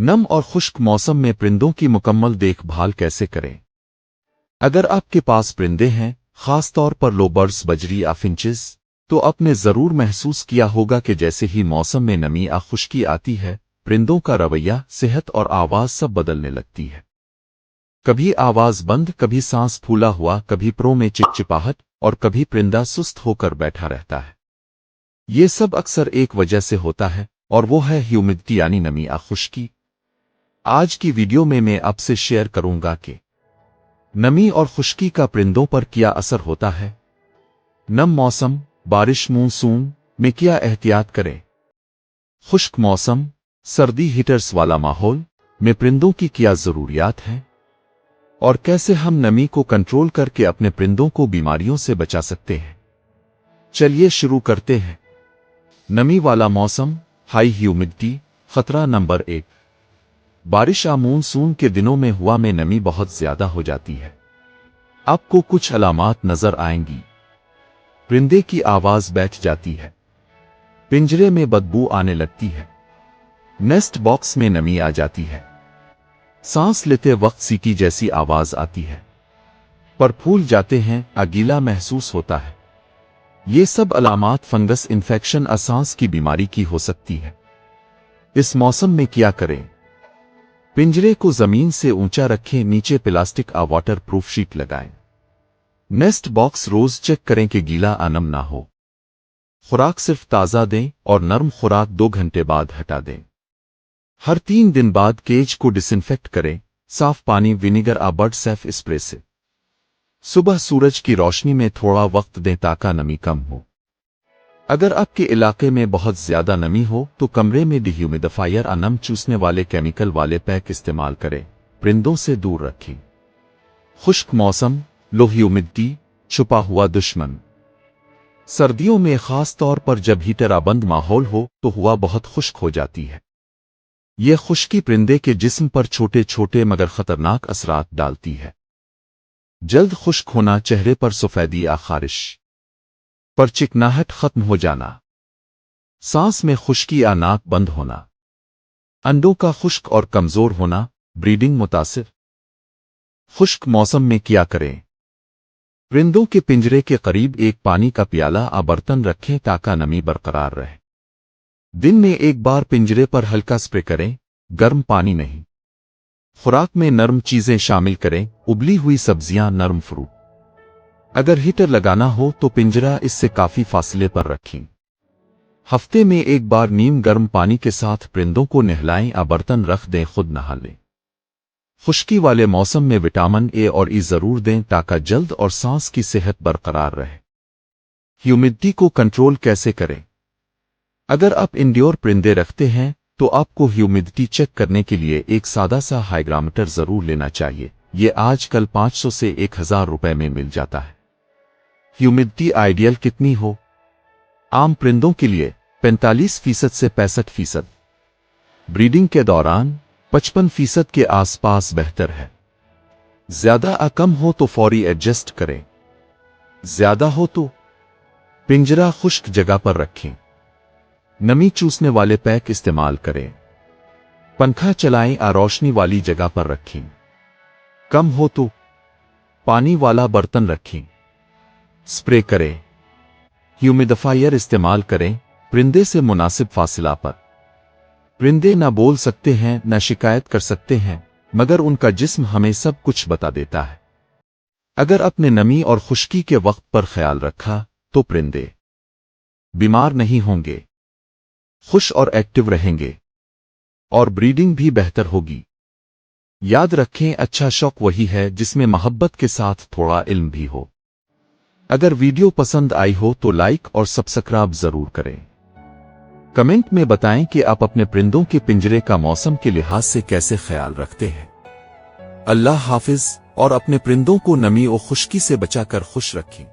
नम और खुश्क मौसम में परिंदों की मुकम्मल देखभाल कैसे करें। अगर आपके पास परिंदे हैं, खास तौर पर लोबर्ड्स, बजरी या फिंचेस, तो आपने जरूर महसूस किया होगा कि जैसे ही मौसम में नमी या खुश्की आती है, परिंदों का रवैया, सेहत और आवाज सब बदलने लगती है। कभी आवाज बंद, कभी सांस फूला हुआ, कभी परों में चिपचिपाहट और कभी परिंदा सुस्त होकर बैठा रहता है। ये सब अक्सर एक वजह से होता है और वो है ह्यूमिडिटी यानी नमी या खुश्की। आज की वीडियो में मैं आपसे शेयर करूंगा कि नमी और खुश्की का परिंदों पर क्या असर होता है। नम मौसम, बारिश, मानसून में क्या एहतियात करें। खुश्क मौसम, सर्दी, हीटर्स वाला माहौल में परिंदों की क्या जरूरियात हैं और कैसे हम नमी को कंट्रोल करके अपने परिंदों को बीमारियों से बचा सकते हैं। चलिए शुरू करते हैं। नमी वाला मौसम, हाई ह्यूमिडिटी, खतरा नंबर 1। बारिश या मानसून के दिनों में हवा में नमी बहुत ज्यादा हो जाती है। आपको कुछ अलामात नजर आएंगी। परिंदे की आवाज बैठ जाती है, पिंजरे में बदबू आने लगती है, नेस्ट बॉक्स में नमी आ जाती है, सांस लेते वक्त सीटी जैसी आवाज आती है, पर फूल जाते हैं, गीला महसूस होता है। ये सब अलामात फंगस इन्फेक्शन या सांस की बीमारी की हो सकती है। इस मौसम में क्या करें। पिंजरे को जमीन से ऊंचा रखें, नीचे प्लास्टिक या वाटर प्रूफ शीट लगाएं। नेस्ट बॉक्स रोज चेक करें कि गीला या नम ना हो। खुराक सिर्फ ताज़ा दें और नरम खुराक 2 घंटे बाद हटा दें। हर 3 दिन बाद केज को डिसइंफेक्ट करें, साफ पानी, विनेगर या बर्ड सेफ स्प्रे से। सुबह सूरज की रोशनी में थोड़ा वक्त दें ताकि नमी कम हो। अगर आपके इलाके में बहुत ज्यादा नमी हो तो कमरे में डिह्यूमिडिफायर या नम चूसने वाले केमिकल वाले पैक इस्तेमाल करें। परिंदों से दूर रखें। खुश्क मौसम, लो ह्यूमिडिटी, छुपा हुआ दुश्मन। सर्दियों में खास तौर पर जब हीटर बंद माहौल हो तो हवा बहुत खुश्क हो जाती है। यह खुश्की परिंदे के जिस्म पर छोटे छोटे मगर खतरनाक असरात डालती है। जल्द खुश्क होना, चेहरे पर सफेदी या खारिश, पर चिकनाहट खत्म हो जाना, सांस में खुश्की या नाक बंद होना, अंडों का खुश्क और कमजोर होना, ब्रीडिंग मुतासिर। खुश्क मौसम में क्या करें। परिंदों के पिंजरे के करीब एक पानी का प्याला या बर्तन रखें ताकि नमी बरकरार रहे। दिन में एक बार पिंजरे पर हल्का स्प्रे करें, गर्म पानी नहीं। खुराक में नरम चीजें शामिल करें, उबली हुई सब्जियां, नरम फ्रूट। अगर हीटर लगाना हो तो पिंजरा इससे काफी फासले पर रखें। हफ्ते में एक बार नीम गर्म पानी के साथ परिंदों को नहलाएं या बर्तन रख दें, खुद नहा लें। खुश्की वाले मौसम में विटामिन ए और ई जरूर दें ताकि जल्द और सांस की सेहत बरकरार रहे। ह्यूमिडिटी को कंट्रोल कैसे करें। अगर आप इंडोर परिंदे रखते हैं तो आपको ह्यूमिडिटी चेक करने के लिए एक सादा सा हाइग्रोमीटर जरूर लेना चाहिए। ये आजकल 500 से 1000 रुपए में मिल जाता है। ह्यूमिडिटी आइडियल कितनी हो। आम परिंदों के लिए 45% से 65%। ब्रीडिंग के दौरान 55% के आसपास बेहतर है। ज्यादा या कम हो तो फौरी एडजस्ट करें। ज्यादा हो तो पिंजरा खुश्क जगह पर रखें। नमी चूसने वाले पैक इस्तेमाल करें। पंखा चलाएं या रोशनी वाली जगह पर रखें। कम हो तो पानी वाला बर्तन रखें। स्प्रे करें। ह्यूमिडिफायर इस्तेमाल करें, परिंदे से मुनासिब फासला पर। परिंदे न बोल सकते हैं, न शिकायत कर सकते हैं, मगर उनका जिस्म हमें सब कुछ बता देता है। अगर अपने नमी और खुश्की के वक्त पर ख्याल रखा तो परिंदे बीमार नहीं होंगे, खुश और एक्टिव रहेंगे और ब्रीडिंग भी बेहतर होगी। याद रखें, अच्छा शौक वही है जिसमें मोहब्बत के साथ थोड़ा इल्म भी हो। अगर वीडियो पसंद आई हो तो लाइक और सब्सक्राइब जरूर करें। कमेंट में बताएं कि आप अपने परिंदों के पिंजरे का मौसम के लिहाज से कैसे ख्याल रखते हैं। अल्लाह हाफिज और अपने परिंदों को नमी और खुश्की से बचाकर खुश रखें।